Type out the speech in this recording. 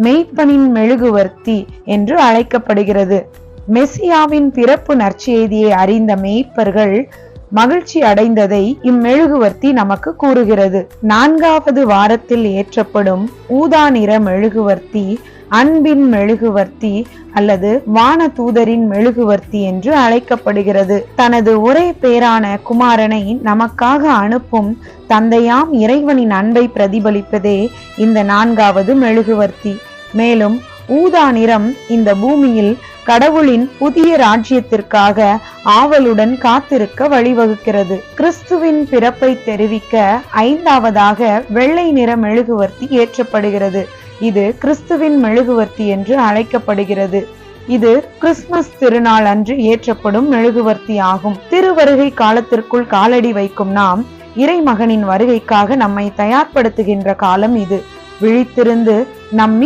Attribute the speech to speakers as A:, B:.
A: மெய்ப்பனின் மெழுகுவர்த்தி என்று அழைக்கப்படுகிறது. மெசியாவின் பிறப்பு நற்செய்தியை அறிந்த மெய்ப்பர்கள் மகிழ்ச்சி அடைந்ததை இம்மெழுகுவர்த்தி நமக்கு கூறுகிறது. 4வது வாரத்தில் ஏற்றப்படும் ஊதா நிற மெழுகுவர்த்தி அன்பின் மெழுகுவர்த்தி அல்லது வான தூதரின் மெழுகுவர்த்தி என்று அழைக்கப்படுகிறது. தனது ஒரே பேரான குமாரனை நமக்காக அனுப்பும் தந்தையாம் இறைவனின் அன்பை பிரதிபலிப்பதே இந்த 4வது மெழுகுவர்த்தி. மேலும் ஊதா நிறம் இந்த பூமியில் கடவுளின் புதிய ராஜ்யத்திற்காக ஆவலுடன் காத்திருக்க வழிவகுக்கிறது. கிறிஸ்துவின் பிறப்பை தெரிவிக்க 5வதாக வெள்ளை நிற மெழுகுவர்த்தி ஏற்றப்படுகிறது. இது கிறிஸ்துவின் மெழுகுவர்த்தி என்று அழைக்கப்படுகிறது. இது கிறிஸ்துமஸ் திருநாள் அன்று ஏற்றப்படும் மெழுகுவர்த்தி ஆகும். திருவருகை காலத்திற்குள் காலடி வைக்கும் நாம் இறைமகனின் வருகைக்காக நம்மை தயார்படுத்துகின்ற காலம் இது. விழித்திருந்து நம்